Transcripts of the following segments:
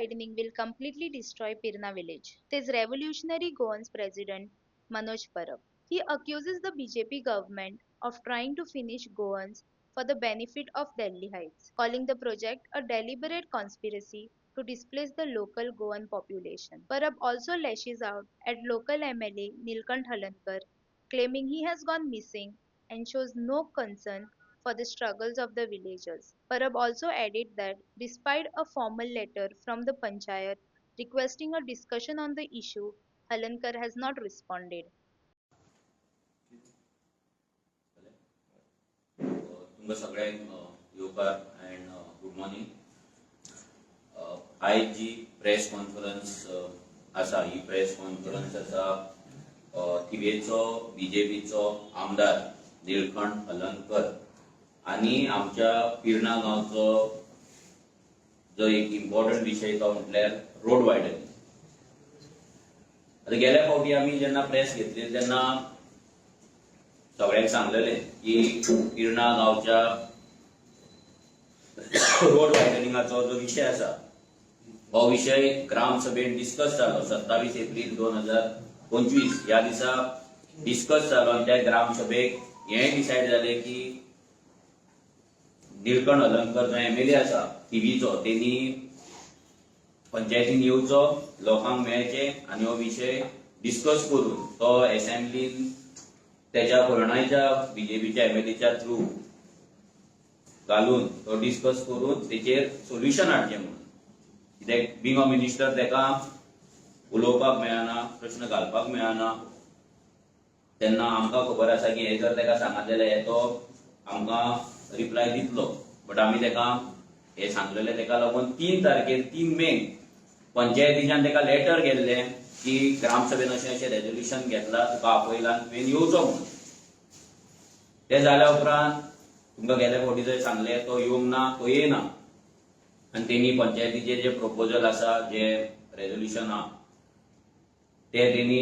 widening will completely destroy Pirna village, says Revolutionary Goans President Manoj Parab. He accuses the BJP government of trying to finish Goans for the benefit of Delhi Heights, calling the project a deliberate conspiracy to displace the local Goan population. Parab also lashes out at local MLA Nilkant Halankar, claiming he has gone missing and shows no concern for the struggles of the villagers. Parab also added that despite a formal letter from the Panchayat requesting a discussion on the issue, Halankar has not responded. तुमकां सगळ्यांक येवकार end good morning. आयज जी press conference आसा ही press conference आसा थिवेचो बीजेपीचो आमदार निळकंठ हलनकर आणि आमच्या पिर्णा गांवचो जो एक इम्पॉर्टंट विषय तो म्हटल्यार रोड वायडनिंग. आता गेल्या फावटी आमी जेन्ना प्रेस घेतली तेन्ना सगळ्यांक सांगलेले की पिर्णा गांवच्या रोड वायडनिंगाचो जो विषय आसा हो विषय ग्रामसभेत डिस्कस जालो 27 एप्रिल 2025 ह्या दिसा डिस्कस जालो आणि त्या ग्रामसभेक हे डिसायड जाले की निळकंठ हलनकर जो एमएलए आसा थिवीचो तेनी पंचायतीन येवचो, लोकांक मेळचे आणि हो विषय डिस्कस करून तो असेंब्लीन त्याच्या फळणाच्या बीजेपीच्या एमएलएच्या थ्रू घालून तो डिस्कस करून तेचेर सोल्युशन हाडचें म्हणून. कित्याक बींग अ मिनिस्टर तेका उलोवपाक मेळना, प्रश्न घालपाक मेळना. तेन्ना आमकां खबर आसा की हे जर तेका सांगलेले हे तो आमकां रिप्लाय दितलो, बट आमी तेका हे सांगलेले तेका लागून 3 तारखेर 3 मे पंचायतीच्यान तेका लेटर गेल्ले की ग्रामसभेन अशें रेजोल्युशन घेतला, तुका आपयला तुवें येवचो म्हणून. ते जाल्या उपरांत तुमकां गेल्या फावटी जंय सांगले तो येवंक ना, तो येयना आनी तेणी पंचायतीचे जे प्रपोजल आसा जे रेजोल्युशन आहा ते तेणी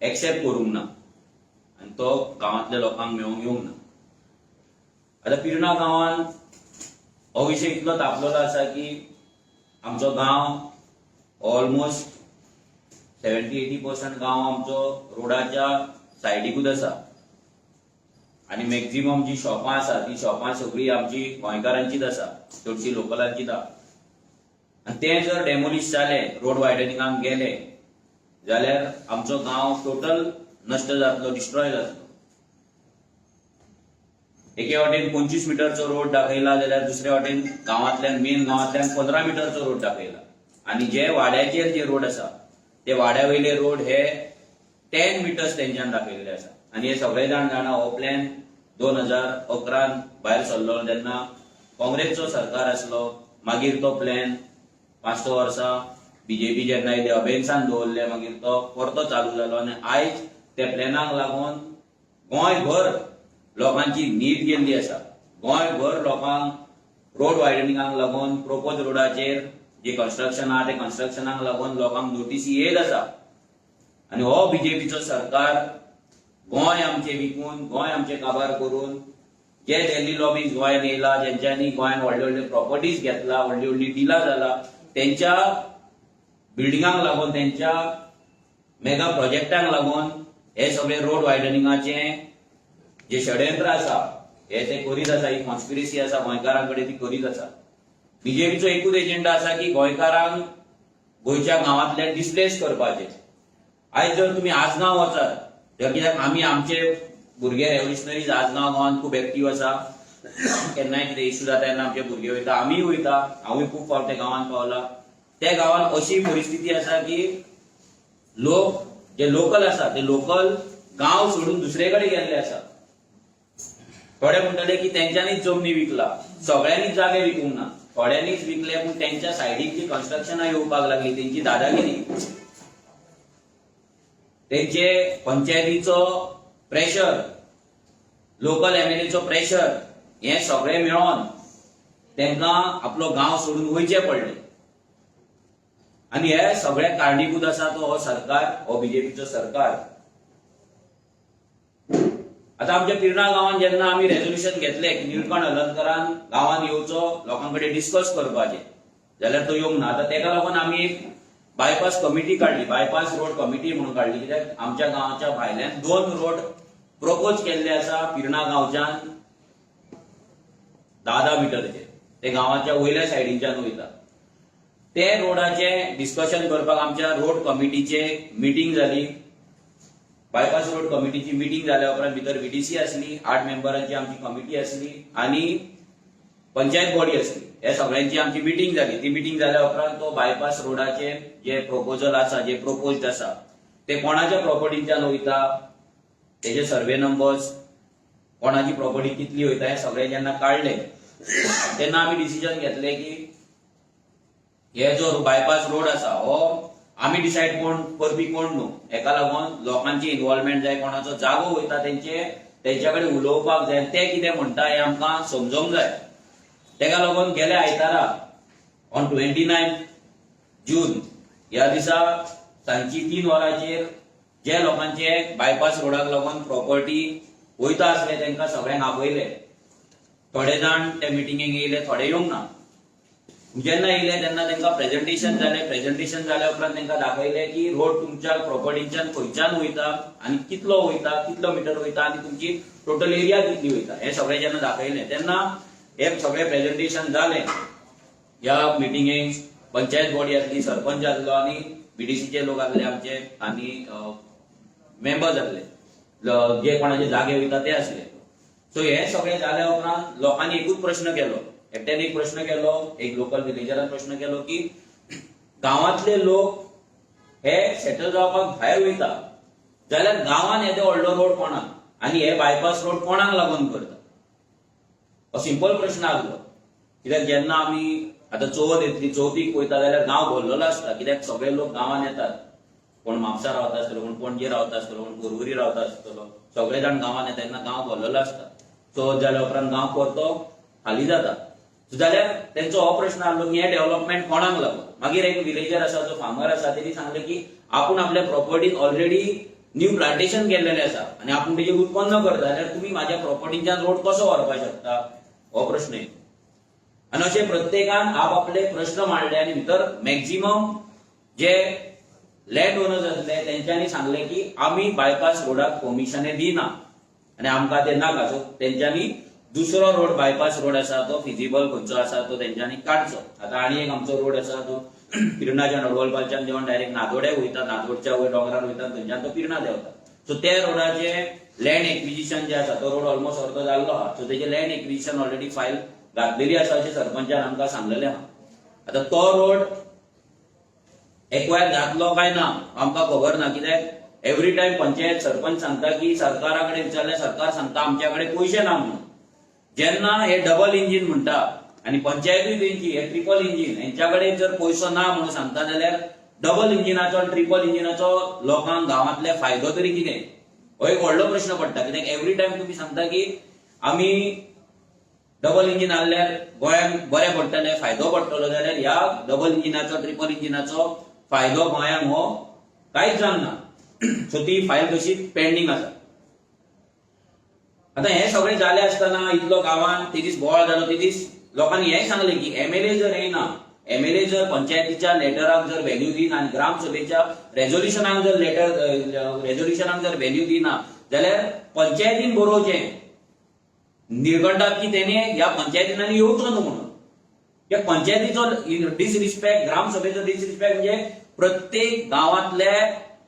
एक्सेप्ट करूंक ना आनी तो गांवांतल्या लोकांक मेळोंक येवंक ना. आता पिर्णा गांवांत हो विशय इतलो तापलेलो आसा की आमचो गांव ऑलमोस्ट 70-80% गांव आमचो रोडाच्या सायडीकूच आसा आणि मॅक्झिमम जी शॉपां आसा ती शॉपां सगळी आमची गोंयकारांचीच आसा, चडशी लोकलांचीच आहा. आनी ते जर डेमोलिश जाले, रोड वायडनिंगाक गेले जाल्यार आमचो गांव टोटल नश्ट जातलो, डिस्ट्रॉय जातलो. एके वाटेन 25 मिटरचो रोड दाखयला जाल्यार दुसऱ्या वाटेन गांवांतल्यान मेन गांवांतल्यान 15 मिटरचो रोड दाखयला आणि जे वाड्याचेर जे रोड आसा ते वाड्या वयले रोड हे 10 मिटर्स तेंच्यान दाखयल्ले आसा. आणि हे सगळे जाण जाणा हो प्लॅन 2011 भायर सरलो जेन्ना काँग्रेसचो सरकार आसलो. मागीर तो प्लॅन 5 वर्सां बीजेपी जेन्ना येयले अभेन्सान दवरले, मागीर तो परतो चालू जालो आणि आयज ते प्लॅनाक लागून गोंयभर लोकांची न्हीद गेल्ली आसा. गोंयभर लोकांक रोड वायडनिंगाक लागून प्रोपोज रोडाचेर जे कन्स्ट्रक्शन आहा ते कन्स्ट्रक्शनाक लागून लोकांक नोटीसी येयत आसा. आणि हो बीजेपीचो सरकार गोंय आमचे विकून, गोंय आमचे काबार करून जे दिल्ली लॉबीज गोंयान येयला, जेंच्यांनी गोंयान व्हडले व्हडले प्रॉपर्टीज घेतला, व्हडली व्हडली डिलां जाला, तेंच्या बिल्डिंगांक लागून, तेंच्या मेगा प्रोजेक्टांक लागून हे सगळे रोड वायडनिंगाचे जे षडयंत्र आसा हे ते करीत आसा. ही कॉन्स्पिरसी आसा गोंयकारांकडे ती करीत आसा. बीजेपीचो एकूच एजेंडा आसा की गोंयकारांक गोंयच्या गांवांतल्यान डिस्प्लेस करपाचे. आयज जर तुमी आजगांव वचात, कित्याक आमी आमचे भुरगे रेव्होल्युशनरीज आजगांव गांवांत खूब एक्टीव आसा. केन्नाय कितें इश्यू जाता तेन्ना आमचे भुरगे वयता, आमीय वयता, हांवूय खूब फावट त्या गांवांत पावला. त्या गांवांत अशी परिस्थिती आसा की लोक जे लोकल आसा ते लोकल गांव सोडून दुसरे कडेन गेल्ले आसा. थोडे म्हणटले की तेंच्यांनीच जमनी विकला, सगळ्यांनीच जागे विकूंक ना, थोड्यांनीच विकले पूण तेंच्या सायडीक जी कन्स्ट्रक्शनां येवपाक लागली तेंची दादागिरी, तेंचे पंचायतीचो प्रेशर, लोकल एमएलएचो प्रेशर, हे सगळे मेळोन तेंकां आपलो गांव सोडून वयचे पडले. आणि हे सगळे कारणीभूत आसा तो हो सरकार, हो बीजेपीचो सरकार. आता आमच्या पिर्णा गांवांत जेन्ना आमी रेजोल्युशन घेतले की निळकंठ हलनकरान गांवांत येवचो, लोकांकडे डिस्कस करपाचे, जाल्यार तो येवंक ना. आतां तेका लागून आमी एक बायपास कमिटी काडली, बायपास रोड कमिटी म्हणून काडली. कित्याक आमच्या गांवाच्या भायल्यान 2 रोड प्रपोज केल्ले आसा पिर्णा गांवच्यान 10 मिटरचे. ते गांवाच्या वयल्या सायडींच्यान वयता. ते रोडाचे डिस्कशन करपाक आमच्या रोड कमिटीचे मिटींग जाली. बायपास रोड कमिटीची मिटींग जाल्या उपरांत भितर VDC आसली, 8 मेंबरांची आमची कमिटी आसली आनी पंचायत बॉडी आसली. हे सगळ्यांची आमची मिटींग जाली. ती मिटींग जाल्या उपरांत तो बायपास रोडाचे जे प्रपोजल आसा, जे प्रपोज्ड आसा, ते कोणाच्या प्रॉपर्टीच्यान वयता, तेजे सर्वे नंबर्स, कोणाची प्रॉपर्टी कितली वयता, हे सगळे जेन्ना काडले तेन्ना आमी डिसिजन घेतले की हे जो बायपास रोड आसा हो आमी डिसायड करपी कोण न्हू. हेका लागून लोकांची इन्व्हॉल्वमेंट जाय, कोणाचो जागो वयता तेंच्या कडेन उलोवपाक जाय, ते कितें म्हणटा हें आमकां समजोवंक जाय. तेका लागून गेल्या आयतारा ऑन 29 जून ह्या दिसा सांजची 3 वरांचेर जे लोकांचे बायपास रोडाक लागून प्रॉपर्टी वयता आसले तेंकां सगळ्यांक आपयले. थोडे जाण ते मिटिंगेक येयले, थोडे येवंक ना. जेन्ना येयले तेन्ना तेंकां प्रेझेंटेशन जालें. प्रेझेंटेशन जाल्या उपरांत तेंकां दाखयलें की रोड तुमच्या प्रॉपर्टीच्यान खंयच्यान वयता आनी कितलो वयता, कितलो मिटर वयता आनी तुमची टोटल एरिया कितली वयता, हें सगळें जेन्ना दाखयलें तेन्ना हे सगळें प्रेझेंटेशन जालें. ह्या मिटिंगेक पंचायत बॉडी आसली, सरपंच आसलो आनी VDCचे लोक आसले आमचे आनी मेंबर्स आसले, जे कोणाचे जागे वयता ते आसले. सो हे सगळें जाल्या उपरांत लोकांनी एकूच प्रश्न केलो. एकट्यान एक प्रश्न केलो, एक लोकल विलेजरान प्रश्न केलो की गांवांतले लोक हे सेटल जावपाक भायर वयता जाल्यार गांवांत येदो व्हडलो रोड कोणाक आनी हे बायपास रोड कोणाक लागून करता, हो सिंपल प्रश्न आसलो. कित्याक जेन्ना आमी आतां चवथ येतली, चवथीक वयता जाल्यार गांव भरलेलो आसता. कित्याक सगळे लोक गांवांत येतात. कोण म्हापसा रावता आसतलो, कोण पणजे रावता आसतलो, कोण पर्वरी रावता आसतलो, सगळे जाण गांवांत येता तेन्ना गांव भरलेलो आसता. चवथ जाल्या उपरांत गांव परतो खाली जाता. जाल्यार तेंचो हो प्रश्न आसलो की हे डेव्हलपमेंट कोणाक लागून. मागीर एक विलेजर आसा, जो फार्मर आसा, तेणी सांगलें की आपूण आपल्या प्रॉपर्टीत ऑलरेडी न्यू प्लांटेशन केल्लेलें आसा आनी आपूण तेजें उत्पन्न करता, जाल्यार तुमी म्हाज्या प्रॉपर्टीच्यान रोड कसो व्हरपाक शकता, हो प्रश्न येयलो. आनी अशें प्रत्येकान आपआपले प्रश्न मांडले आनी भितर मॅक्झिमम जे लँड ओनर्स आसले तेंच्यांनी सांगलें की आमी बायपास रोडाक परमिशने दिना आनी आमकां ते नाका. सो तेंच्यांनी दुसरो रोड बायपास रोड आसा तो फिजिबल खंयचो आसा तो तेंच्यांनी काडचो. आतां आनी एक आमचो रोड आसा तो पिर्णाच्या नडवलपाच्यान देंवन डायरेक्ट नादोड्या वयता, नादोडच्या वयर डोंगरार वयता, थंयच्यान तो पिर्णा देंवता. सो ते रोडाचे लँड एक्विजिशन जे आसा तो रोड ऑलमोस्ट अर्दो जाल्लो आहा. सो तेजे लँड एक्विजिशन ऑलरेडी फायल घातलेली आसा अशें सरपंचान आमकां सांगलेलें आहा. आतां तो रोड एक्वायर जातलो काय ना आमकां खबर ना. कित्याक एवरी टायम पंचायत सरपंच सांगता की सरकारा कडेन विचारल्यार सरकार सांगता आमच्या कडेन पयशे ना म्हणून. जेन्ना हे डबल इंजिन म्हणटा आनी पंचायतूय तेंची हे ट्रिपल इंजिन, हेंच्या कडेन जर पयसो ना म्हणून सांगता जाल्यार डबल इंजिनाचो आनी ट्रिपल इंजिनाचो लोकांक गांवांतले फायदो तरी कितें, हो एक व्हडलो प्रश्न पडटा. कित्याक एवरी टायम तुमी सांगता की आमी डबल इंजिन आहल्यार गोंयांक बरें पडटलें, फायदो पडटलो, जाल्यार ह्या डबल इंजिनाचो ट्रिपल इंजिनाचो फायदो गोंयांक हो कांयच जावना. सो ती फायल तशीच पेंडींग आसा. आतां हे सगळें जालें आसतना इतलो गांवांत ते दीस बोवाळ जालो, ते दीस लोकांनी हेंय सांगलें की MLA जर येयना, MLA जर पंचायतीच्या लेटराक जर व्हॅल्यू दिना आनी ग्रामसभेच्या रेझोल्युशनाक जर व्हॅल्यू दिना जाल्यार पंचायतीन बरोवचें निर्गंडात की तेणे ह्या पंचायतींनी येवचो न्हू म्हणून. या पंचायतीचो डिसरिस्पेक्ट, ग्रामसभेचो डिसरिस्पेक्ट म्हणजे प्रत्येक गांवांतले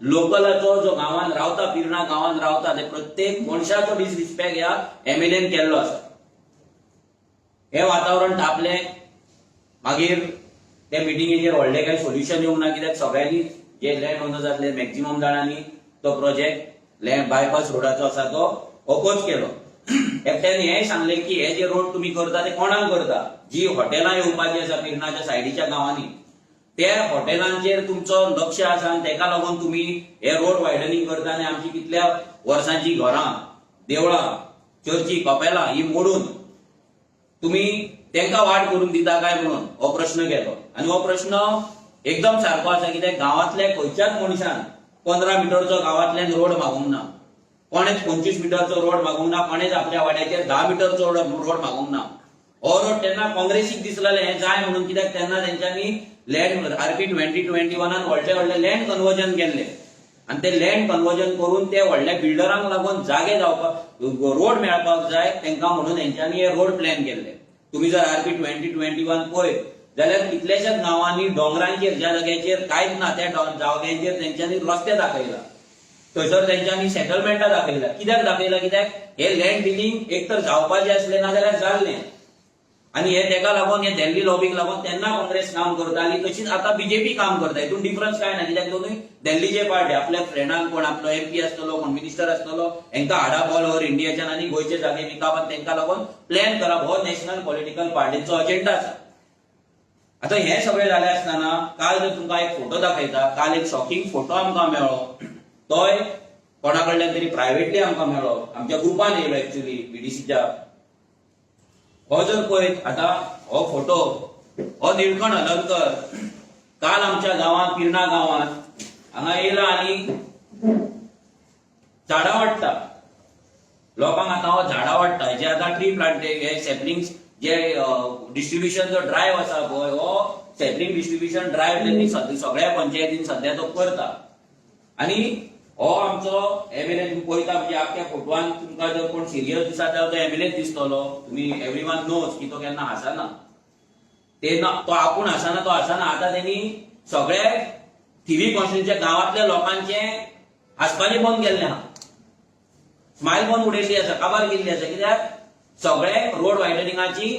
लोकलाचो जो गांवांत रावता, पिर्णा गांवांत रावता, ते प्रत्येक मनशाचो डिसरिस्पेक्ट ह्या MLAन केल्लो आसा. हे वातावरण तापलें. मागीर त्या मिटिंगेचेर व्हडलें कांय सोल्युशन येवंक ना. कित्याक सगळ्यांनी जे लँड ओनर्स आसले मॅक्झिमम जाणांनी तो प्रोजेक्ट लँड बायपास रोडाचो आसा तो ऑपोज केलो. एकट्यान हेंय सांगलें की हे जे रोड तुमी करता ते कोणाक करता, जी हॉटेलां येवपाची आसा पिर्णाच्या सायडीच्या गांवांनी, त्या हॉटेलांचेर तुमचो लक्ष आसा आनी तेका लागून तुमी हे रोड वायडनिंग करता आनी आमची कितल्या वर्सांची घरां, देवळां, चर्ची, कपेलां ही मोडून तुमी तेंका वाट करून दिता काय म्हणून हो प्रश्न केलो. आनी हो प्रश्न एकदम सारको आसा. कित्याक गांवांतल्या खंयच्याच मनशान 15 मिटरचो गांवांतल्यान रोड मागूंक ना, कोणेच 25 मिटरचो रोड मागूंक ना, कोणेच आपल्या वाड्याचेर 10 मिटरचो रोड मागूंक ना. हो रोड तेन्ना काँग्रेसीक दिसलेले हे जाय म्हणून, कित्याक तेन्ना तेंच्यांनी लँड RP 2021 व्हडले व्हडले लँड कन्वर्जन केल्ले आणि ते लँड कन्वर्जन करून ते व्हडल्या बिल्डरांक लागून जागे जावपाक रोड मेळपाक जाय तेंका म्हणून तेंच्यांनी हे रोड प्लॅन केल्ले. तुम्ही जर RP 2021 पळयत जाल्यार कितल्याशाच गांवांनी डोंगरांचेर ज्या जाग्याचेर कांयच ना त्या जाग्यांचेर तेंच्यांनी रस्ते दाखयला, थंयसर तेंच्यांनी सेटलमेंटां दाखयला. कित्याक दाखयला? कित्याक हे लँड डिलिंग एक तर जावपाचें असलें ना जाल्यार जाल्लें. आणि हे तेका लागून हे दिल्ली लॉबीक लागून तेन्ना काँग्रेस काम करताली, तशीच आता बीजेपी काम करता. हितून डिफरन्स काय ना, कित्याक दोनूय दिल्लीचे पार्टी. आपल्या फ्रेंडांक कोण आपलो MP आसतलो, कोण मिनिस्टर आसतलो, हेंकां हाडाप ऑल ओव्हर इंडियाच्यान आनी गोंयचे जागे विकापाक तेंका लागून प्लॅन करप हो नॅशनल पॉलिटिकल पार्टीचो अजेंडा आसा. आता हे सगळें जालें आसतना काल जर तुमकां एक फोटो दाखयता, काल एक शॉकिंग फोटो आमकां मेळ्ळो. तोय कोणा कडल्यान तरी प्रायव्हेटली आमकां मेळ्ळो, आमच्या ग्रुपान येयलो एक्चुअली BDCच्या. हो जर पळयत आता हो फोटो, हो निळकंठ हलर्णकर काल आमच्या गांवांत पिर्णा गांवांत हांगा येयला आनी झाडां वाडटा. लोकांक आता हो झाडां वाडटा, जे आता ट्री प्लांटेशन हे सॅपलिंग्स जे डिस्ट्रीब्युशन जो ड्रायव्ह आसा पळय, हो सॅपलिंग डिस्ट्रीब्युशन ड्रायव्ह त्यांनी सगळ्या पंचायतीन सध्या तो करता. आणि हो आमचो MLA तुम्ही पळयता म्हणजे आख्या फोटवान तुमकां जर कोण सिरियस दिसता जाल्यार तो MLA दिसतलो. तुम्ही एवरीवन नोज की तो केन्ना हांसना, ते तो आपूण हांसना, तो हांसना. आता त्यांनी सगळ्या TV कॉन्स्टिट्युएन्सीच्या गांवांतल्या लोकांचे हांसपाचें बंद केल्लें आहा, स्मायल बंद उडयल्ली आसा, काबार केल्ली आसा. कित्याक सगळे रोड वायडनिंगाची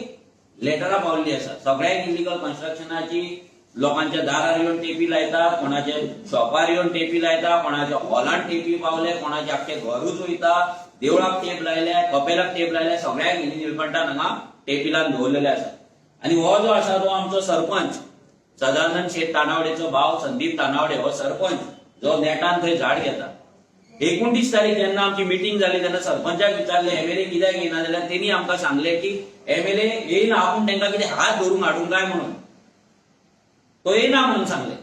लेटरां पावल्ली आसा, सगळ्याक इलिगल कन्स्ट्रक्शनाची लोकांच्या दारार येवन टेपी लायता, कोणाचे शॉपार येवन टेपी लायता, कोणाच्या हॉलांत टेपी पावले, कोणाचे आख्खे घरूच वयता, देवळाक टेप लायल्या, कपेलाक टेप लायल्या, सगळ्याक निळकंठान हांगा टेपी लावन दवरलेले आसा. आणि हो जो आसा तो आमचो सरपंच सदानंद शेठ तानावडेचो भाव संदीप तानावडे, हो सरपंच जो नेटान थंय झाड घेता. 29 तारीख जेन्ना आमची मिटींग जाली तेन्ना सरपंचाक विचारले MLA कित्याक येना, जाल्यार तेणी आमकां सांगले की MLA येयना, आपूण तेंकां कितें हात धरून हाडूंक काय म्हणून, तो येना म्हणून सांगले.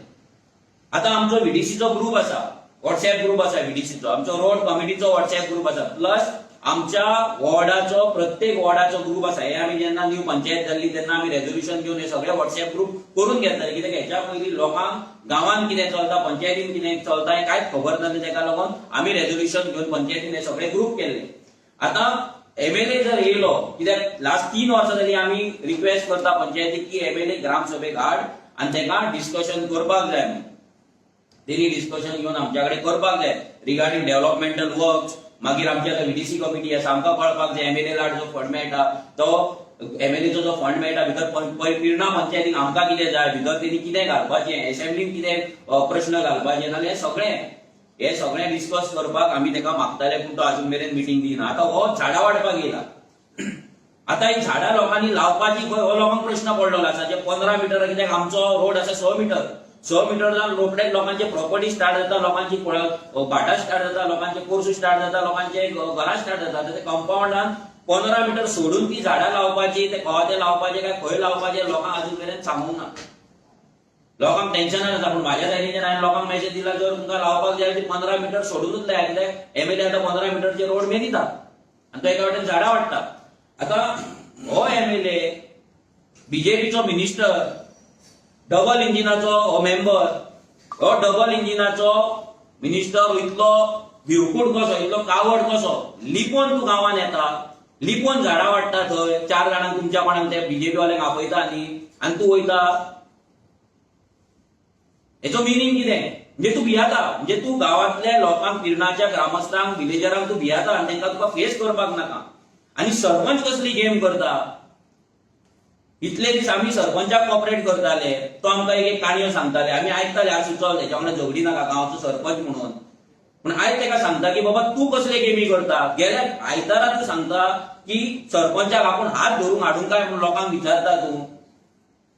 आता आमचो VDCचो ग्रुप आसा, व्हॉट्सएप ग्रुप आसा VDCचो, आमचो रोड कमिटीचो व्हॉट्सएप ग्रुप आसा, प्लस आमच्या वॉर्डाचो प्रत्येक वॉर्डाचो ग्रुप आसा. हे आमी जेन्ना न्यू पंचायत जाल्ली तेन्ना आमी रेझोल्युशन घेवन हे सगळे व्हॉट्सएप ग्रुप करून घेतले. कित्याक हेच्या पयलीं लोकांक गांवांत कितें चलता, पंचायतीन कितें चलता हें कांयच खबर नासलें, तेका लागून आमी रेझोल्युशन घेवन पंचायतीन हे सगळे ग्रुप केले. आता MLA जर येयलो, कित्याक लास्ट 3 वर्सां जालीं आमी रिक्वेस्ट करता पंचायतीक की MLA ग्रामसभेक हाड आणि तेका डिस्कशन करपाक जाय. तेणी डिस्कशन घेवन आमच्या कडेन करपाक जाय रिगार्डिंग डेव्हलपमेंटल वर्क्स. मागीर आमची आता VDC कमिटी आसा, आमकां कळपाक जाय MLA लाड जो फंड मेळटा तो MLAचो जो फंड मेळटा भितर पिर्णा पंचायतीक आमकां कितें जाय, भितर तेणी कितें घालपाचें, असेंब्लीन कितें प्रश्न घालपाचे, नाल्यार हे सगळें डिस्कस करपाक आमी तेका मागताले, पूण तो अजून मेरेन मिटींग दिना. आता हो झाडां वाडपाक येयला. आता ही झाडां लोकांनी लावपाची हो लोकांक प्रश्न पडलेलो आसा. जे 15 मीटर, कित्याक आमचो रोड आसा 6 मीटर, 6 मीटर जावन रोखडेच लोकांचे प्रॉपर्टी स्टार्ट जाता, लोकांची भाटां स्टार्ट जाता, लोकांचे कोर्स स्टार्ट जाता, लोकांचे घरां स्टार्ट जाता. ते कंपाऊंडान 15 मीटर सोडून ती झाडां लावपाची, ते कवा लावपाचे काय खंय लावपाचे लोकांक अजून मेरेन सांगूंक ना. लोकांक टेन्शनान आसा. पूण म्हाज्या सायडीच्यान हांवें लोकांक मेसेज दिला, जर तुमकां लावपाक जाय ती 15 मीटर सोडूनच लाया, कित्याक MLA आता 15 मीटरचे रोड मेलिता आनी तो एका वाटेन झाडां वाडटा. आता हो MLA BJPचो मिनिस्टर, डबल इंजिनाचो हो मेंबर, हो डबल इंजिनाचो मिनिस्टर इतलो भिवकूट कसो, इतलो कावड कसो, लिपोवन तूं गांवांत येता, लिपोवन झाडां वाडटा, थंय 4 जाणांक तुमच्या कोणाक ते BJP वाल्यांक आपयता आनी तूं वयता. हेचो मिनींग कितें? म्हणजे तूं भियाता, म्हणजे तूं गांवांतल्या लोकांक, पिर्णाच्या ग्रामस्थांक, विलेजरांक तूं भियाता आनी तेंकां तुका फेस करपाक नाका. आनी सरपंच कसली गेम करता. इतले दीस आमी सरपंचाक कॉपरेट करताले, तो आमकां एक काणयो सांगताले, आमी आयकताले, आज सुचोल तेच्या वांगडा झगडी नाका गांवाचो सरपंच म्हणून. पूण आयज तेका सांगता की बाबा तूं कसले गेमी करता. गेल्या आयतारा तूं सांगता की सरपंचाक आपूण हात धरून हाडूंक काय म्हणून लोकांक विचारता तूं.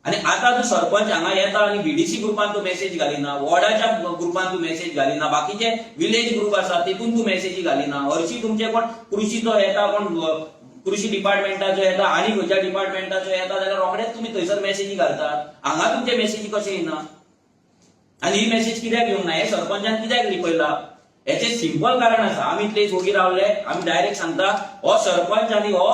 आनी आतां तूं सरपंच हांगा येता आनी VDC ग्रुपान तूं मेसेज घालिना, वॉर्डाच्या ग्रुपान तूं मेसेज घालिना, बाकीचे विलेज ग्रुप आसा तितून तूं मेसेजी घालिना. हरशीं तुमचे कोण कृषीचो येता, कोण कृषी डिपार्टमेंटाचो येता, आनी खंयच्या डिपार्टमेंटाचो येता, जाल्यार रोखडेच तुमी थंयसर मेसेजी घालतात. हांगा तुमचे मेसेजी कशे येना? आनी ही मेसेज कित्याक येवंक ना? हे सरपंचान कित्याक लिपयला? हेचे सिंपल कारण आसा. आमी इतले जोगी रावले, आमी डायरेक्ट सांगता हो सरपंच आनी हो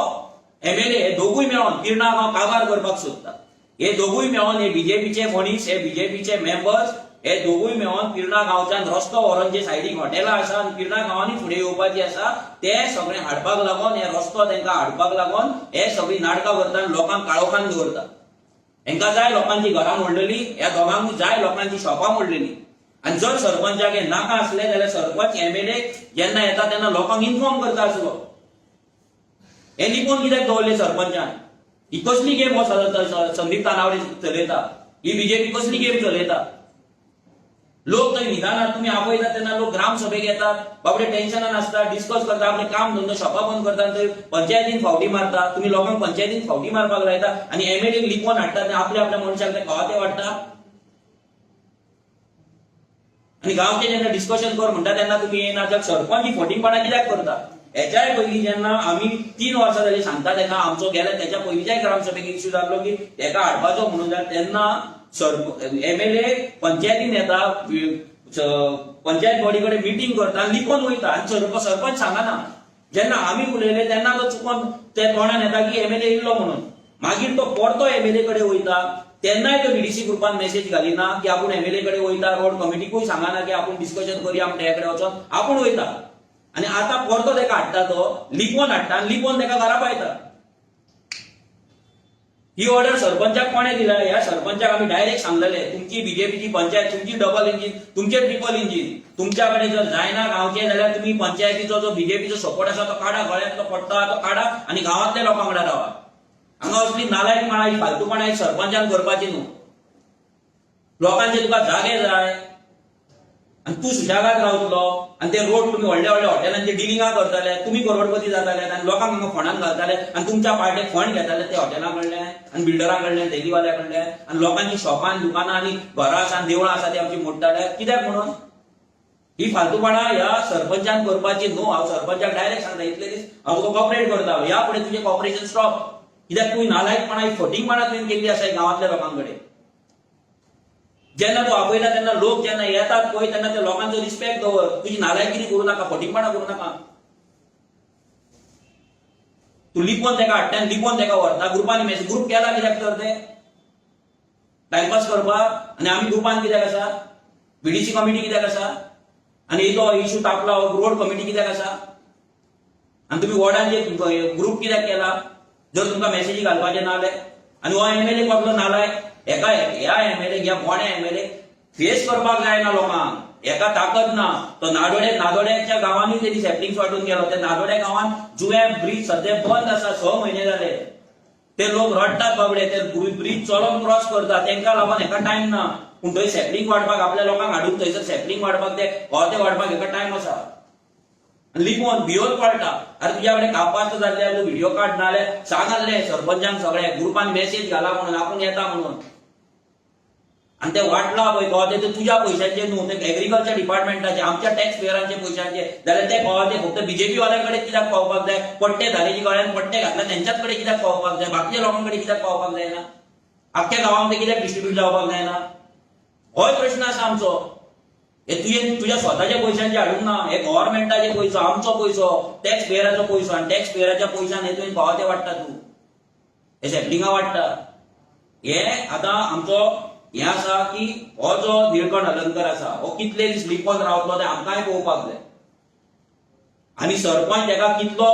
एमएलए हे दोगूय मेळोन पिर्णा गांव काबार करपाक सोदतात. हे दोगूय मेळोन हे बीजेपीचे मनीस, हे बीजेपीचे मेंबर्स, हे दोगूय मेळोन पिर्णा गांवच्यान रस्तो व्हरोन जे सायडीक हॉटेलां आसा आनी पिर्णा गांवांनी फुडें येवपाची आसा ते सगळे हाडपाक लागोन, हे रस्तो तांकां हाडपाक लागोन हे सगळी नाटकां करतात आनी लोकांक काळोखान दवरतात. हांकां जाय लोकांची घरां मोडलेली, ह्या दोगांकूय जाय लोकांची शॉपां मोडलेली. आनी जर सरपंचाक हे नाका आसले जाल्यार सरपंच एमएलए जेन्ना येता तेन्ना लोकांक इन्फॉर्म करता आसलो. हे लिपोवन कित्याक दवरले सरपंचान? ही कसली गेम हो संदीप तानावडे चलयता? ही बीजेपी कसली गेम चलयता? लोक थंय निदानात तुमी आपयतात तेन्ना लोक ग्रामसभेक येतात, बाबडे टेन्शनान आसता, डिस्कस करता, आपले काम धंदो शॉपां बंद करता, थंय पंचायतीन फावटी मारता. तुम्ही लोकांक पंचायतीन फावटी मारपाक लायता आनी एमएलए लिपोवन हाडटात, आपल्या मनशाक ते कवा ते वाडटा. आनी गांवचे जेन्ना डिस्कशन कर म्हणटा तेन्ना तुम्ही येना. जर सरपंच ही फटींगपणां कित्याक करता? हेच्याय पयलीं जेन्ना आमी 3 वर्सां जाली सांगता तेन्ना आमचो गेल्या तेच्या पयलींच्याय ग्रामसभेक इश्यू जाल्लो की तेका हाडपाचो म्हणून जाल्यार तेन्ना एमएलए पंचायतीन येता, पंचायत बॉडी कडेन मिटींग करता आनी लिपोवन वयता आनी सरपंच सांगना. जेन्ना आमी उलयले तेन्ना तो चुकोन ते तोंडान येता की एमएलए येयल्लो म्हणून. मागीर तो परतो एमएलए कडेन वयता तेन्नाय तो बीडीसी ग्रुपान मेसेज घालिना की आपूण एमएलए कडेन वयता, रोड कमिटीकूय सांगना की आपूण डिस्कशन करया म्हणटा, हे कडेन वचोन आपूण वयता. आनी आतां परतो तेका हाडटा, तो लिपोवन हाडटा आनी लिपोवन तेका घरा पायता. ही ऑर्डर सरपंचाक कोणे दिला? ह्या सरपंचाक आमी डायरेक्ट सांगलेले, तुमची बीजेपीची पंचायत, तुमची डबल इंजिन, तुमचे ट्रिपल इंजिन, तुमच्या कडेन जर जायना गांवचे जाल्यार तुम्ही पंचायतीचो जो बीजेपीचो सपोर्ट आसा तो काडा, गळ्यांतलो पडटा तो काडा आनी गांवांतल्या लोकां वांगडा रावा. हांगा असली नालायकपणां, ही फालतूपणां ही सरपंचान करपाची न्हू. लोकांचे तुका जागे जाय आनी तूं सुशेगाद रावतलो आनी ते रोड तुम्ही व्हडल्या व्हडल्या हॉटेलांचे डिलिंगां करताले, तुम्ही करोडपती जाताले आनी लोकांक हांगा फंडान घालताले आनी तुमच्या पार्टेक फंड घेताले ते हॉटेलां कडल्यान आनी बिल्डरां कडल्यान, डेलीवाल्या कडल्यान, आनी लोकांची शॉपां, दुकानां आनी घरां आसा आनी देवळां आसा ती आमची मोडटाले. कित्याक म्हणून? ही फालतूपणां ह्या सरपंचान करपाची न्हू. हांव सरपंचाक डायरेक्ट सांगता, इतले दीस हांव तुका कॉपरेट करता, ह्या फुडें तुजें कॉपरेशन स्टॉप. कित्याक तुवें नालायकपणां, ही फटींगपणां तुवें केल्ली आसा गांवांतल्या लोकांकडे. जेन्ना तूं आपयला तेन्ना लोक जेन्ना येतात पळय तेन्ना त्या लोकांचो रिस्पेक्ट दवर. तुजी नालायकिरी करूं नाका, फटींगपणां करूं नाका. तूं लिपोवन तेका हाडटा आनी लिपोवन तेका व्हरता. ग्रुपांनी मेसेज ग्रुप केला कित्याक तर ते टायमपास करपाक? आनी आमी ग्रुपान कित्याक आसा? बीडीसी कमिटी कित्याक आसा? आनी तो इश्यू तापला रोड कमिटी कित्याक आसा? आनी तुमी वॉर्डांचे ग्रुप कित्याक केला जर तुमकां मेसेजी घालपाचे ना जाल्यार? आनी हो एमएलए कसलो नालायक? ह्या एमएलए, ह्या मोड्या एमएलए फेस करपाक जायना लोकांक. हेका ताकद ना. तो नादोड्याच्या गांवांनी तेणी सॅप्लिंग्स वांटून गेलो. त्या नादोड्या गांवांत जुव्या ब्रिज सध्या बंद आसा, 6 म्हयने जाले. ते लोक रडटात बाबडे, ते ब्रिज चलोन क्रॉस करतात, तांकां लागून हेका टायम ना. पूण थंय सॅप्लिंग वाडपाक, आपल्या लोकांक हाडून थंयसर सॅप्लिंग वाडपाक, ते वाडपाक हेका टायम आसा. लिपोवन भियोन पळटा. अरे तुज्या कडेन कापास्त जाल्ले तूं व्हिडिओ काड ना जाल्यार सांगले सरपंचांक, सगळ्या ग्रुपान मेसेज घाला म्हणून, आपूण येता म्हणून. आनी ते वाटला पळय कवा ते तुज्या पयशांचे न्हू, ते एग्रीकल्चर डिपार्टमेंटाचे, आमच्या टॅक्स पेयरांचे पयशांचे, जाल्यार ते कवा ते फक्त बीजेपी वाल्यां कडेन कित्याक पावपाक जाय? पट्टे धारेची गळ्यान पट्टे घातला तेंच्याच कडेन कित्याक पावपाक जाय? बाकीच्या लोकां कडेन कित्याक पावपाक जायना? आख्ख्या गांवांत ते कित्याक डिस्ट्रीब्यूट जावपाक जायना? होय प्रश्न आसा आमचो. हे तुज्या स्वताच्या पयशांचे हाडूंक ना. हे गव्हर्मेंटाचे पयसो, आमचो पयसो, टॅक्स पेयराचो पयसो, आनी टॅक्स पेयराच्या पयशान हे तुवें कवा ते वाडटा तूं? हे सॅप्लिंगां वाडटा. हे आतां आमचो हे आसा की हो जो निळकंठ अलंकार आसा हो कितले दीस लिपोवन रावतलो ते आमकांय पळोवपाक जाय. आनी सरपंच हेका कितलो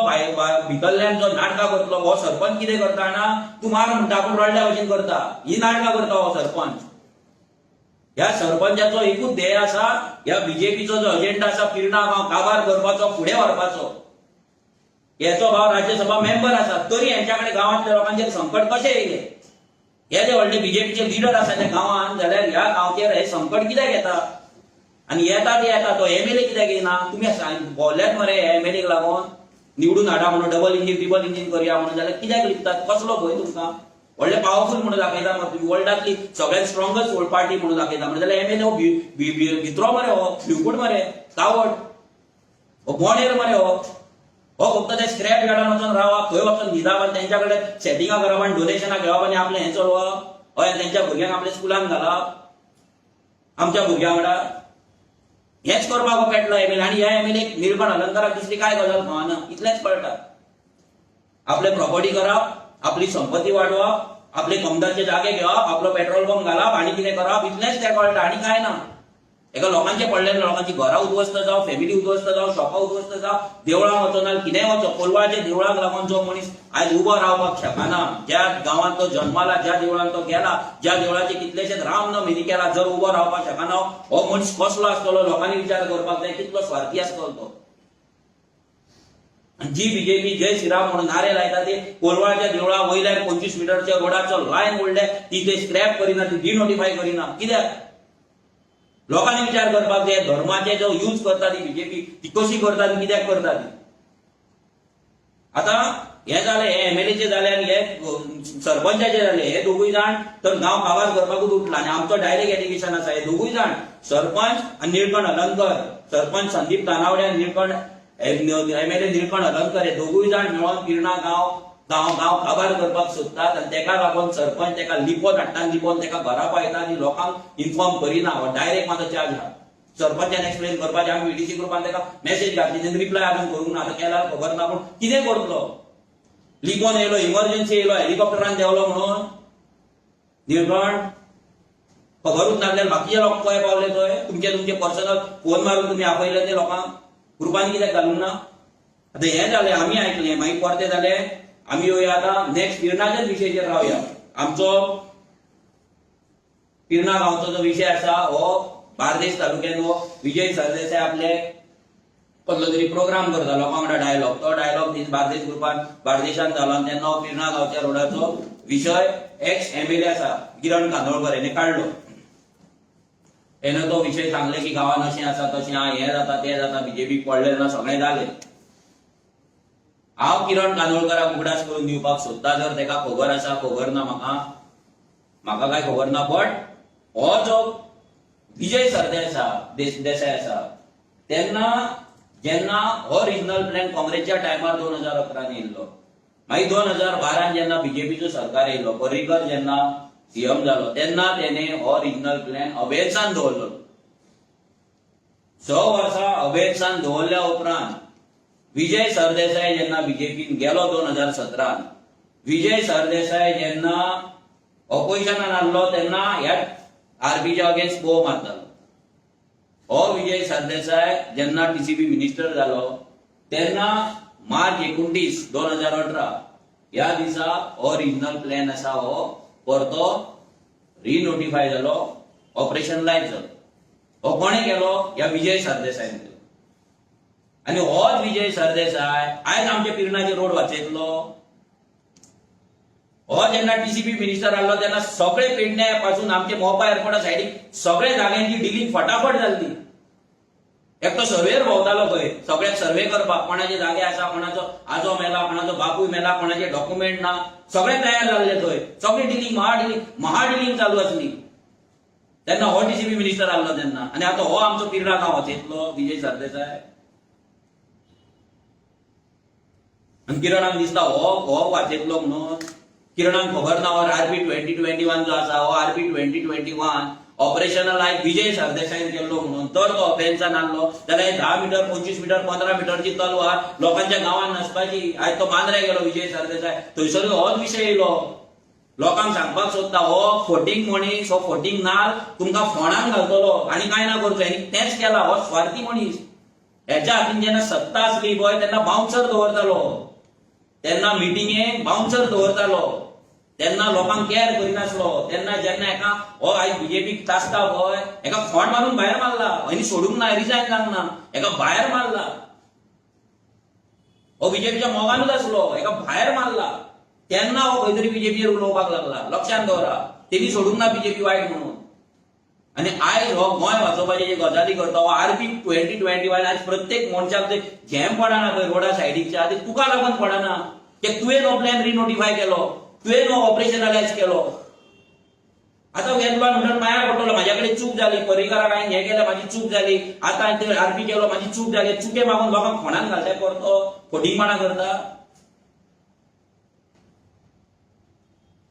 भितरल्यान जो नाटकां करतलो, हो सरपंच कितें करता जाणा? तूं मार म्हणटा आपूण रडल्या भशेन करता, ही नाटकां करता हो सरपंच. ह्या सरपंचाचो एकूच ध्येय आसा, ह्या बीजेपीचो जो अजेंडा आसा पिर्णा गांव काबार करपाचो, फुडें व्हरपाचो. हेचो भाव राज्यसभा मेंबर आसा, तरी हेंच्याकडे गांवांतल्या लोकांचेर संकट कशें येयले? हे जे व्हडले बीजेपीचे लिडर आसा त्या गांवांत, जाल्यार ह्या गांवचेर हे संकट कित्याक येता? आनी येता तो एमएलए कित्याक येना? तुमी बोल्ल्यात मरे एमएलएक लागून निवडून हाडा म्हणून, डबल इंजिन ट्रिपल इंजिन करया म्हणून, जाल्यार कित्याक लिखतात? कसलो भंय तुमकां? व्हडले पावरफूल म्हणून दाखयता मरे तुम्ही, वर्ल्डातली सगळ्यात स्ट्रॉंगेस्ट पार्टी म्हणून दाखयता मरे, जाल्यार एमएलए हो भित्रो मरे, हो भिवकूट मरे, कावड, हो मोडेर मरे, हो फक्त ते स्क्रॅप यार्डान वचून रावप, थंय वचून न्हिदाप आनी तेंच्या कडेन सेटिंगां करप आनी डोनेशनां घेवप आनी आपलें हें चलोवप, हय तेंच्या भुरग्यांक आपल्या स्कुलान घालप, आमच्या भुरग्यां वांगडा हेच करपाक पेटलो एमएलए. आनी ह्या एमएलए निळकंठ अलंकाराक दुसरी काय गजाल कळना, इतलेंच कळटा. आपले प्रॉपर्टी करप, आपली संपत्ती वाडोवप, आपले कमदाचे जागे घेवप, आपलो पेट्रोल पंप घालप आणि कितें करप इतलेंच तें कळटा आणि काय ना. एका लोकांचे पडलेले लोकांची घरां उद्ध्वस्त जावं, फॅमिली उद्ध्वस्त जावं, शॉपां उद्ध्वस्त जावं, देवळां वचो ना कितें वचो, कोलवाळच्या देवळाक लागून जो मनीस आयज उबो रावपाक शकना, ज्या गांवांत तो जन्माला, ज्या देवळांत तो गेला, ज्या देवळाचे कितलेशेच रामनमिती केला, जर उबो रावपाक शकना हो मनीस कसलो आसतलो लोकांनी विचार करपाक जाय, कितलो स्वार्थी आसतलो तो. जी बीजेपी जय श्रीराम म्हणून नारे लायता ते कोलवाळच्या देवळा वयल्यान 25 मिटरच्या रोडाचो लायन ओढल्या ती ते स्क्रॅप करिना, ती डिनोटिफाय करिना. कित्याक? लोकांनी विचार करपाक जाय धर्माचे जो यूज करता ती बीजेपी ती कशी करता ती कित्याक करता ती. आता हे जाले हे एमएलएचे जाले आनी हे सरपंचाचे जाले, हे दोगूय जाण तर गांव काबार करपाकूच उठला आनी आमचो डायरेक्ट एलिगेशन आसा. हे दोगूय जाण सरपंच आनी निळकंठ अलंकर, सरपंच संदीप तानावडे आनी निळकंठ एमएलए निळकंठ अलंकर हे दोगूय जाण मेळोन किरणा गांव काबार करपाक सोदतात आनी तेका लागून सरपंच तेका लिपोवन हाडटा, लिपोवन तेका घरा पावयता आनी लोकांक इन्फॉर्म करिना. डायरेक्ट म्हाजो चार्ज आहा सरपंचान एक्सप्लेन करपाचें. आमी व्हीडीसी ग्रुपान तेका मेसेज घातली, तेणें रिप्लाय अजून करूंक ना. आतां केल्यार खबर ना पूण कितें करतलो. लिपोवन येयलो, इमर्जन्सी येयलो, हेलिकॉप्टरान देंवलो म्हणून निळकंठ खबरूच नासल्यार बाकीचे लोक खंय पावले थंय. तुमचे पर्सनल फोन मारून तुमी आपयले ते लोकांक ग्रुपांनी कित्याक घालूंक ना. आतां हें जालें, आमी आयकलें, मागीर परतें जालें. आमी येवया आतां नेक्स्ट किरणाच्याच विशयाचेर रावया. आमचो किरणा गांवचो जो विशय आसा हो बार्देस तालुक्यान हो विजय सरदेसाय आपले कसलो तरी प्रोग्राम करता लोकां वांगडा डायलॉग. तो डायलॉग बार्देस ग्रुपान बार्देशान जालो आनी तेन्ना हो किरणा गांवच्या रोडाचो विशय एक्स एमएलए आसा किरण कांदोळकर हेणे काडलो. हेणें तो विशय सांगले की गांवान अशें आसा तशें आहा, हें जाता तें जाता, बीजेपीक पडलें ना, सगळें जालें. हांव किरण कांदोळकराक उगडास करून दिवपाक सोदता. जर तेका खबर आसा खबर ना म्हाका काय खबर ना, बट हो जो विजय सरदेसाय आसा तेन्ना जेन्ना हो रिजनल प्लॅन काँग्रेसच्या टायमार 2011 येयल्लो, मागीर 2012 जेन्ना बीजेपीचो सरकार येयलो, पर्रीकर जेन्ना सीएम जालो तेन्ना तेणे हो रिजनल प्लॅन अभेरसान दवरलो. 6 वर्सां अभेरसान दवरल्या उपरांत विजय सरदेसाय जेन्ना बीजेपीन गेलो 2017, विजय सरदेसाय जेन्ना ऑपोजिशनान आसलो तेन्ना ह्या आरपीच्या अगेन्स्ट बो मारतालो. हो विजय सरदेसाय जेन्ना टीसीबी मिनिस्टर जालो तेन्ना मार्च 29, 2018 ह्या दिसा हो रिजनल प्लॅन आसा हो परतो रिनोटिफाय जालो, ऑपरेशनलायज जालो. हो कोणे केलो? ह्या विजय सरदेसायन केलो. आनी होच विजय सरदेसाय आयज आमच्या किरणाचे रोड वाचयतलो. हो जेन्ना टीसीबी मिनिस्टर आसलो तेन्ना सगळे पेडण्या पासून आमचे मोपा एअरपोर्टा सायडीक सगळे जाग्यांची डिलींग फटाफट जाल्ली. एकटो सर्वेर भोंवतालो खंय सगळ्याक सर्वे करपाक, कोणाचे जागे आसा, कोणाचो आजो मेला, कोणाचो बापूय मेला, कोणाचे डॉक्युमेंट ना, सगळे तयार जाल्ले थंय. सगळी डिलींग महाडिलींग चालू आसली तेन्ना हो टीसीबी मिनिस्टर आसलो तेन्ना. आनी आतां हो आमचो किरणा गांव वाचयतलो विजय सरदेसाय. आनी किरणाक दिसता हो वाचयतलो म्हणून. किरणाक खबर ना हो आरपी 2021 जो आसा हो आरपी 2021 ऑपरेशनलायज विजय सरदेसायन केल्लो म्हणून. तर तो ऑफेन्सान आसलो जाल्यार 10 मीटर 25 मीटर 15 मीटरची तलवार लोकांच्या गांवांत नसपाची. आयज तो मांद्रे गेलो विजय सरदेसाय, थंयसर होच विशय येयलो. लोकांक सांगपाक सोदता हो फोटींग मनीस, हो फोटींग नाल तुमकां फोंडान घालतलो आनी कांय ना करचो. हेणी तेंच केला. हो स्वार्थी मनीस. हेच्या हातीन जेन्ना सत्ता आसली पळय तेन्ना बाउन्सर दवरतालो, तेन्ना मिटिंगेक बाउन्सर दवरतालो, तेन्ना लोकांक केअर करिनासलो. तेन्ना जेन्ना हेका हो आयज बीजेपीक तासता पळय हेका फोंड मारून भायर मारला. हेणी सोडूंक ना, रिजायन जावंक ना, हेका भायर मारला. हो बीजेपीच्या मोगानूच आसलो, हेका भायर मारला. तेन्ना हो खंय तरी बीजेपीचेर उलोवपाक लागला. लक्षांत दवरा, तेणी सोडूंक ना बीजेपी वायट म्हणून. आनी आयज हो गोंय वाचोवपाचे जे गजाली करता हो आरपी 2021 आयज प्रत्येक मनशाक ते झॅम पडना पळय रोडा सायडीकच्या ते तुका लागून पडना. ते तुवें हो प्लॅन रिनोटिफाय केलो, तुवें हो ऑपरेशनलायज केलो. आतां गेलो म्हणून पांयार पडटलो, म्हाज्या कडेन चूक जाली, पर्रीकाराक हांवें हें केलें, म्हाजी चूक जाली, आतां हांवें ते आरपी केलो, म्हाजी चूक जाली. चुके मागून लोकांक फोंडान घालता परतो फोटींगपणां करता.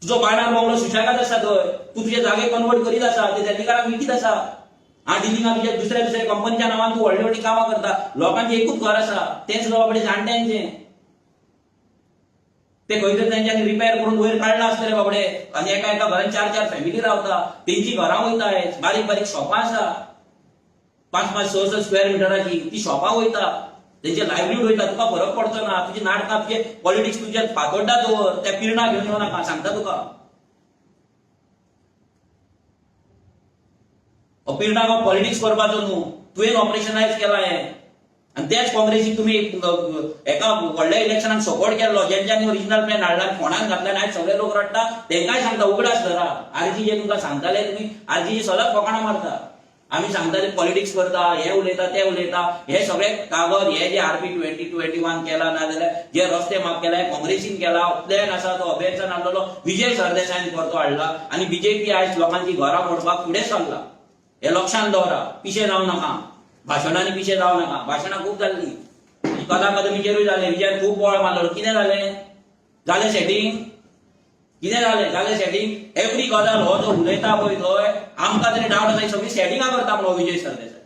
तुजो बायणारो बाबलो सुशेगाद आसा थंय, तूं तुजे जागे कन्वर्ट करीत आसा, ते अधिकाराक विकीत आसा. डिलिंगा तुजे दुसऱ्या कंपनीच्या नांवान तूं व्हडली व्हडली कामां करता. लोकांचें एकूच घर आसा, तें सुद्दां बाबडे जाणट्यांचें. ते खंय तरी तेंच्यांनी रिपेअर करून वयर काडला आसतले बाबडे आनी एका एका घरान 4-4 फॅमिली रावता तेंची घरां वयताय बारीक बारीक शॉपां आसा 5-5, 6-6 स्क्वेअर मिटराची ती शॉपां वयता तेंचे लायव्हलीहूड वयता तुका फरक पडचो ना तुजी नाटकां तुजे पॉलिटिक्स तुजे फातोड्डा दवर त्या पिरणा घेवन येवं नाका सांगता तुका पिरणा हो पॉलिटिक्स करपाचो न्हू तुवें ऑपरेशनायज केला हें आनी तेच काँग्रेसीक तुमी एका व्हडल्या इलेक्शनाक सपोर्ट केल्लो जेंच्यांनी ओरिजिनल प्लॅन हाडला फोंडान घातला आयज सगळे लोक रडटा तेंकाय सांगता उगडास धरा आरजीचे तुमकां सांगताले तुमी आरजीचे सलग फकाणां मारता आमी सांगताले पॉलिटिक्स करता हे उलयता ते उलयता हे सगळे कागद हे जे आरपी 2021 केला नाजाल्यार जे रस्ते माफ केला काँग्रेसीन केला प्लॅन आसा तो अभ्यासान हाडलेलो विजय सरदेसायन परतो हाडला आनी बीजेपी आयज लोकांची घरां मोडपाक फुडें सरला हे लक्षांत दवरा पिशे जावं नाका भाशणांनी पिशे जावं नाका भाशणां खूब जाल्ली कदमीचेरूय जाले विजयान खूब बोळ मारलो कितें जालें सेटिंग कितें जालें सेटिंग एवरी गजाल हो जो उलयता पळय थंय आमकां तरी डावट आसा सगळी सेटिंगां करता म्हणून विजय सरदेसाय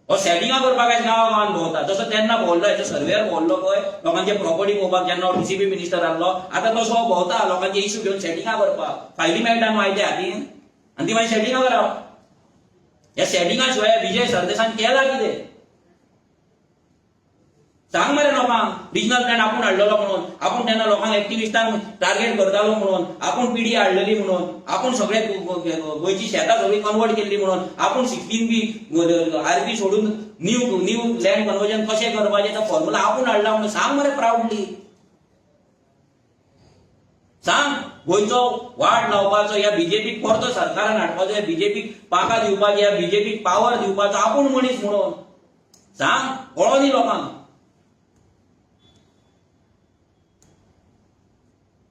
हो सेटिंगां करपाक आयज गांवागांवान भोंवता जसो तेन्ना भोंवलो हेचो सर्वेर भोंवलो पळय लोकांचे प्रॉपर्टी पळोवपाक जेन्ना डीसीपी मिनिस्टर आहलो आतां तसो हो भोंवता लोकांचे इश्यू घेवन सेटिंगां करपाक फायली मेळटा न्हू आयच्या हातीन आनी ती मागीर सेटिंगां करप या सेटिंगा शिवाय विजय सरदेसायन केला कितें सांग मरे लोकांक रिजनल प्लॅन आपूण हाडलेलो म्हणून आपूण तेन्ना लोकांक एक्टिविस्टांक टार्गेट करतालो म्हणून आपूण पिढी हाडलेली म्हणून आपूण सगळे गोंयची शेतां सगळी कन्वर्ट केल्ली म्हणून आपूण 16 बी आरपी सोडून न्यू लँड कन्वर्जन कशें करपाचें तो फॉर्म्युला आपूण हाडला म्हणून सांग मरे प्राऊडली सांग गोंयचो वाट लावपाचो या बीजेपीक परतो सरकारान हाडपाचो या बीजेपीक पाका दिवपाचो या बीजेपीक पावर दिवपाचो आपूण मनीस म्हणून सांग कळो न्ही लोकांक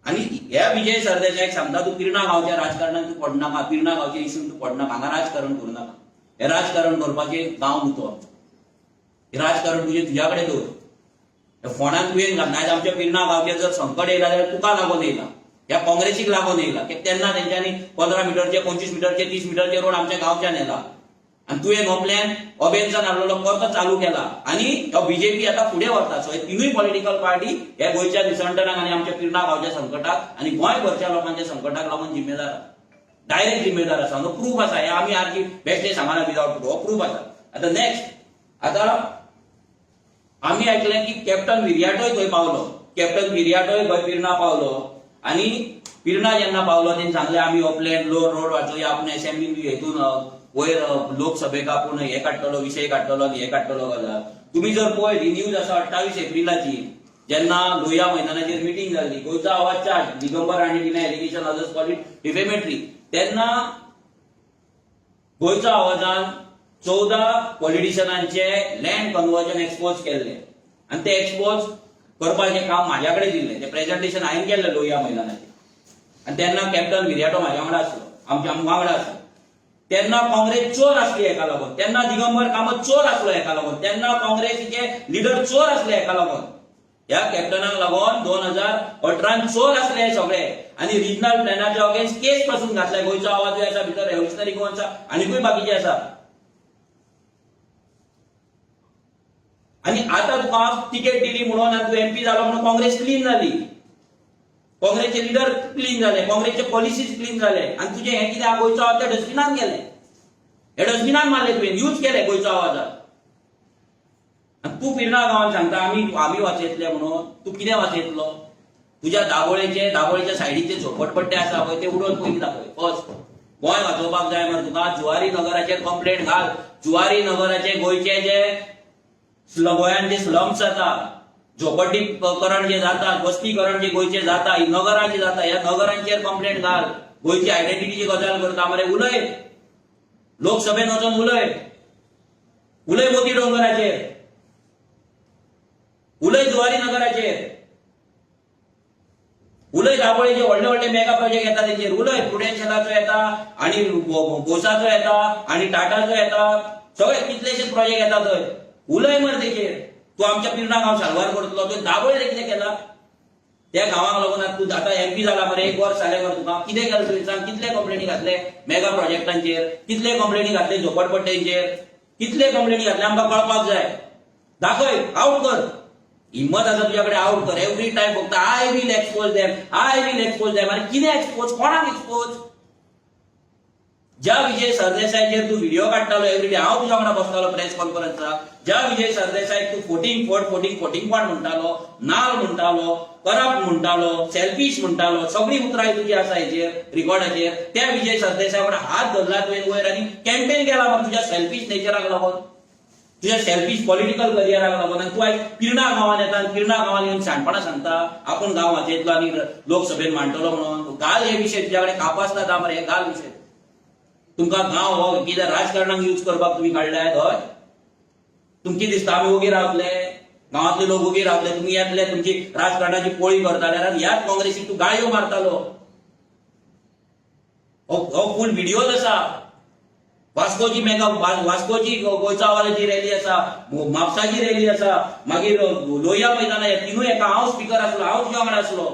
आनी ह्या विजय सरदेसायक सांगता तूं पिरणा गांवच्या राजकारणात तूं पडनाका पिरणा गांवच्या इश्यून तूं पडनाका हांगा राजकारण करूं नाका हे राजकारण करपाचें गांव न्हू तो हे राजकारण तुज्या कडेन दवर फोंडान तुवें घालना आयज आमच्या पिरणा गांवचेर जर संकट येयला जाल्यार तुका लागून येयला ह्या काँग्रेसीक लागून येयला तेन्ना तेंच्यांनी 15 मिटरचे 25 मिटरचे 30 मिटरचे रोड आमच्या गांवच्यान येला आनी तुवें हो प्लॅन अभेन्सान हाडलेलो परतो चालू केला आनी हो बीजेपी आतां फुडें वता सो हे तिनूय पॉलिटिकल पार्टी ह्या गोंयच्या निसंटनाक आनी आमच्या पिरणा गांवच्या संकटाक आनी गोंयभरच्या लोकांच्या संकटाक लागून जिम्मेदार डायरेक्ट जिम्मेदार आसा नो प्रूफ आसा हे आमी आरजी बेश्टे सांगना विदाउट प्रूफ हो प्रूफ आसा आतां नेक्स्ट आतां आमी आयकलें की कॅप्टन विरियाटोय थंय पावलो कॅप्टन विरियाटोय गोंय पिरणा पावलो आनी पिरणा जेन्ना पावलो तेणी सांगलें आमी हो प्लॅन रोड वाचोवया आपूण असेंब्लीन हेतून वयर लोकसभेक आपूण हे काडटलो विशय काडटलो आनी हे काडटलो गजाल तुमी जर पळयत ही न्यूज आसा 28 एप्रिलाची जेन्ना लोहिया मैदानाचेर मिटींग जाल्ली गोंयचो आवाज चार्ज दिगंबर आनी तिने allegation others call it defamatory तेन्ना गोंयचो आवाजान 14 पॉलिटिशियनांचे लँड कन्वर्जन एक्सपोज केल्ले आनी ते एक्सपोज करपाचें काम म्हाज्या कडेन दिल्लें तें प्रेझेंटेशन हांवें केल्लें लोहिया मैदानाचेर आनी तेन्ना कॅप्टन विरियाटो म्हाज्या वांगडा आसलो आमच्या वांगडा आसलो तेन्ना काँग्रेस चोर आसली हेका लागून तेन्ना दिगंबर कामत चोर आसलो हेका लागून तेन्ना काँग्रेसीचे लिडर चोर आसले हेका लागून ह्या कॅप्टनाक लागून 2018 चोर आसले हे सगळे आनी रिजनल प्लॅनाच्या अगेन्स्ट केस पासून घातले गोंयचो आवाजूय आसा भितर रेव्होल्युशनरी गोवन्सा आनीकूय बाकीचे आसा आनी आतां तुका तिकेट दिली म्हणून आनी तूं एमपी जालो म्हणून काँग्रेस क्लीन जाली काँग्रेसचे लिडर क्लीन जाले काँग्रेसचे पॉलिसीज क्लीन जाले आनी तुजें हें कितें गोंयचो आवाज त्या डस्टबिनान गेले हे डस्टबिनान मारले तुवें यूज केले गोंयचो आवाजाक आनी तूं पिरणा गांवांत सांगता आमी वाचयतले म्हणून तूं कितें वाचयतलो तुज्या दाबोळेच्या सायडीचे झोपडपट्टे आसा पळय ते उडोवन पयलीं दाखय फर्स्ट गोंय वाचोवपाक जाय मरे तुका जुवारी नगराचेर कंप्लेंट घाल जुवारी नगराचे गोंयचे जे गोंयांत जे स्लम्स जाता झोपडीकरण जे जाता वस्तीकरण जे गोंयचे जाता ही नगरां जी जाता ह्या नगरांचेर कंप्लेंट घाल गोंयची आयडेंटिटीची गजाल करता मरे उलय लोकसभेन वचून उलय मोती डोंगराचेर उलय जुवारी नगराचेर उलय दाबोळेचे व्हडले व्हडले मेगा प्रोजेक्ट येता तेचेर उलय प्रुडेन्शियलाचो येता आनी बोसाचो येता आनी टाटाचो येता सगळे कितलेशेच प्रोजेक्ट येता थंय उलय मरे तेचेर तूं आमच्या पिरणा गांव सारवार करतलो तुवें दाबोळे कितें केला त्या गांवाक लागून तूं आतां एमपी जाला मरे 1 वर्स जालें मरे तुका कितें केलें तुवें सांग कितले कंप्लेनी घातले मेगा प्रोजेक्टांचेर कितले कंप्लेनी घातले झोपडपट्ट्यांचेर कितले कंप्लेनी घातले आमकां कळपाक जाय दाखय आउट कर हिम्मत आसा तुझ्याकडे आउट कर एवरी टाइम फक्त आय विल एक्सपोज देम अरे कितें एक्सपोज कोणाक एक्सपोज ज्या विजय सरदेसायचेर तू व्हिडिओ काडटालो एवरीडे हांव तुज्या वांगडा बसतालो प्रेस कॉन्फरन्साक ज्या विजय सरदेसायक तू फोटींग पॉट म्हणटालो नाल म्हणटालो करप्ट म्हणटालो सेल्फिश म्हणटालो सगळी उतराय तुजी आसा हेचेर रिकॉर्डाचेर त्या विजय सरदेसाय वांगडा हात धरला तुवें वयर आनी कॅम्पेन केला मग तुज्या सेल्फिश नेचराक लागून तुझ्या सेल्फिश पॉलिटिकल करियराक लागून आनी तूं आयज पिर्णा गांवांत येता आनी पिर्णा गांवांत येवन शाणपणां सांगता आपूण गांव वाचयतलो आनी लोकसभेन मांडटलो म्हणून घाल हे विशय तुज्या कडेन कापासता दा मरे हे घाल विशय तुमकां गांव हो कितें राजकारणाक यूज करपाक तुमी काडल्यात हय तुमकां कितें दिसता आमी ओगी रावतले गांवांतले लोक ओगी रावतले तुमी येतले तुमची राजकारणाची पोळी करताले आनी ह्याच काँग्रेसीक तूं गाळयो मारतालो हो फूल व्हिडिओज आसा वास्कोची वास्कोची गोंयचावालाची रॅली आसा म्हापसाची रॅली आसा मागीर लोहिया मैदाना हे तिनूय एका हांव स्पीकर आसलो हांव तुज्या वांगडा आसलो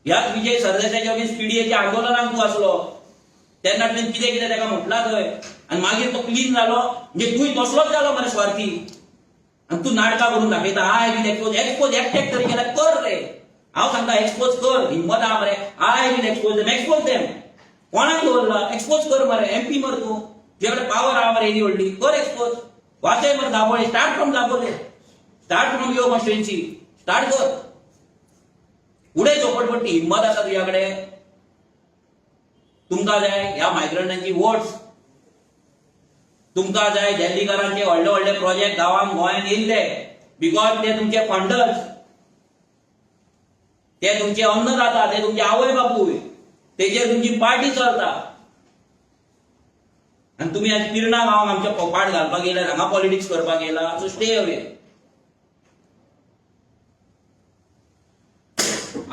ह्याच विजय सरदेसायच्या अगेन्स्ट पीडीएच्या आंदोलनाक तूं आसलो तेन्ना तुवें कितें कितें ताका म्हटलां थंय आनी मागीर तो क्लीन जालो म्हणजे तूंय तसलोच जालो मरे स्वार्थी आनी तूं नाटकां करून दाखयता आय विल एक्सपोज एकट्याक तरी केल्यार कर रे हांव सांगता एक्सपोज कर हिम्मत आहा मरे आय विल एक्सपोज देम कोणाक दवरला एक्सपोज कर मरे एमपी मर तूं तुजे कडेन पावर आहा मरे एदी व्हडली कर एक्सपोज वाचय मरे Dabole start from Dabole start from your constituency start कर उडे झोपडपट्टी हिम्मत आसा तुझ्याकडे तुमकां जाय ह्या मायग्रंटांची वोट्स तुमकां जाय दिल्लीकरांचे व्हडले व्हडले प्रोजेक्ट गांवांत गोंयांत येयल्ले बिकॉज ते तुमचे फंडर्स ते तुमचे अन्नदाता ते तुमचे आवय बापूय तेजेर तुमची पार्टी चलता आनी तुमी आज पिर्णा गांवांत आमच्या पोपाट घालपाक येयल्यार हांगा पॉलिटिक्स करपाक येयला सो स्टे अवे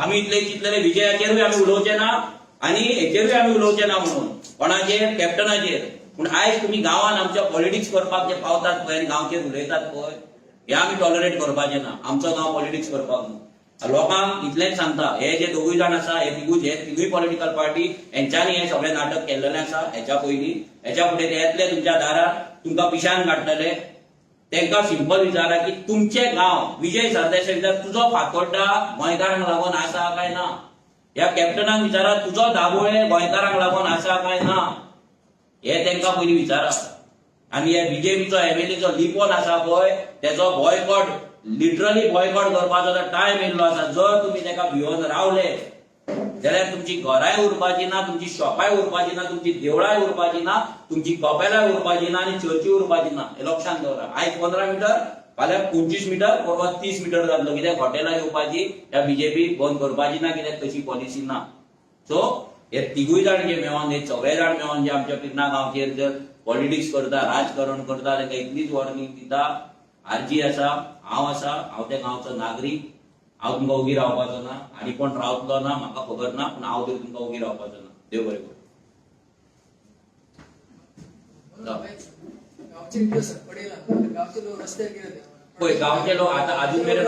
आमी इतले चिंतलेले विजयाचेरूय आमी उलोवचे ना आनी हेचेरूय आमी उलोवचे ना म्हणून कोणाचेर कॅप्टनाचेर पूण आयज तुमी गांवांत आमच्या पॉलिटिक्स करपाक जे पावतात पळय आनी गांवचेर उलयतात पळय हे आमी टॉलरेट करपाचे ना आमचो गांव पॉलिटिक्स करपाक न्हू लोकांक इतलेंच सांगता हे जे दोगूय जाण आसा हे तिगूय पॉलिटिकल पार्टी हेंच्यांनी हे सगळें नाटक केल्लेलें आसा हेच्या पयलीं हेच्या फुडें ते येतले तुमच्या दारार तुमकां पिशान काडटले तेंकां सिंपल विचारा की तुमचे गांव विजय सरदेसाय भितर तुजो फातोड्डा गोंयकारांक लागून आसा काय ना ह्या कॅप्टनाक विचारा तुजो दाबोळे गोंयकारांक लागून आसा काय ना हे तेंकां पयलीं विचारा आनी हे बीजेपीचो एमएलएचो लिपोन आसा पळय तेजो बॉयकॉट लिटरली बॉयकॉट करपाचो टायम येयल्लो आसा जर तुमी तेका भिवन रावले जाल्यार तुमची घराय उरपाची ना तुमची शॉपाय उरपाची ना तुमची देवळाय उरपाची ना तुमची कपेलाय उरपाची ना आनी चर्ची उरपाची ना हे लक्षांत दवरा आयज 15 मिटर फाल्यां 25 मिटर परवा 30 मिटर जातलो कित्याक हॉटेलां येवपाची ह्या बीजेपी बंद करपाची ना कित्याक तशी पॉलिसी ना सो हे तिगूय जाण जे मेळोन हे सगळे जाण मेळोन जे आमच्या पिर्णा गांवचेर जर पॉलिटिक्स करता राजकारण करता ताका इतलीच वॉर्निंग दिता आरजी आसा हांव त्या गांवचो नागरीक हांव तुमकां उगी रावपाचो ना आनी कोण रावतलो ना म्हाका खबर ना पूण हांव तरी तुमकां उगी रावपाचो ना देव बरें पळय गांवचे लोक आतां अजून मेरेन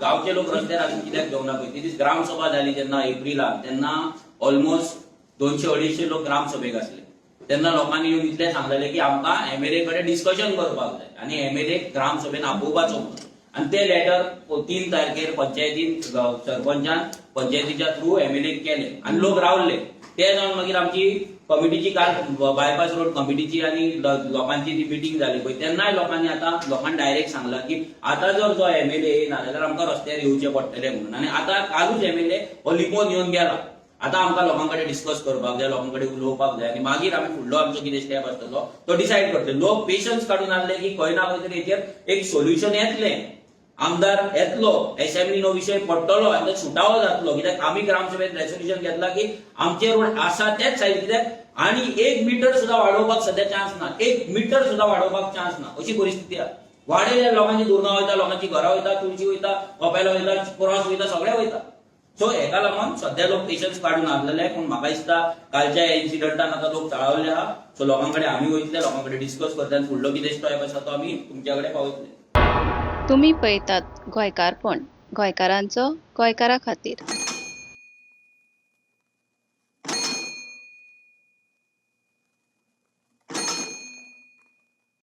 गांवचे लोक रस्त्यार अजून कित्याक देवना पळय ती दीस ग्रामसभा जाली जेन्ना एप्रिलाक तेन्ना ऑलमोस्ट 200-250 लोक ग्रामसभेक आसले तेन्ना लोकांनी येवन इतलें सांगलेलें की आमकां एमएलए कडेन डिस्कशन करपाक जाय आनी एमएलए ग्रामसभेन आपोवपाचो आनी ते लेटर 3 तारखेर पंचायतीन सरपंचान पंचायतीच्या थ्रू एमएलए केले आनी लोक रावले ते जावन मागीर आमची कमिटीची काल बायपास रोड कमिटीची आनी लोकांची ती मिटींग जाली पळय तेन्नाय लोकांनी आतां लोकांनी डायरेक्ट सांगलां की आतां जर जो एमएलए येयना जाल्यार आमकां रस्त्यार येवचें पडटलें म्हणून आनी आतां कालूच एमएलए हो लिपोवन येवन गेला आतां आमकां लोकां कडेन डिस्कस करपाक जाय लोकां कडेन उलोवपाक जाय आनी मागीर आमी फुडलो आमचो कितें स्टेप आसतलो तो डिसायड करतले लोक पेशन्स काडून आसले की खंय ना खंय तरी हेचेर एक सोल्युशन येतलें आमदार येतलो असेंब्लीन हो विशय पडटलो आनी तो सुटावो जातलो कित्याक आमी ग्रामसभेत रेसोल्युशन घेतला की आमचे रोड आसा तेच सायड कित्याक आनी 1 मिटर सुद्दां वाडोवपाक सध्या चान्स ना 1 मिटर सुद्दां वाडोवपाक चान्स ना अशी परिस्थिती आसा वाडयल्यार लोकांची दुरगां वयता लोकांची घरां वयता तुळशी वयता कपेलां वयता क्रॉस वयता सगळें वयता सो हेका लागून सध्या लोक पेशन्स काडून आसलेले पूण म्हाका दिसता कालच्या इन्सिडंटान आतां लोक चाळवले आहा सो लोकां कडेन आमी वयतले लोकां कडेन डिस्कस करतले आनी फुडलो कितें स्टेप आसा तो आमी तुमच्या कडेन पावयतले तुम्ही पळयतात गोंयकारपण गोंयकारांचो गोंयकारा खातीर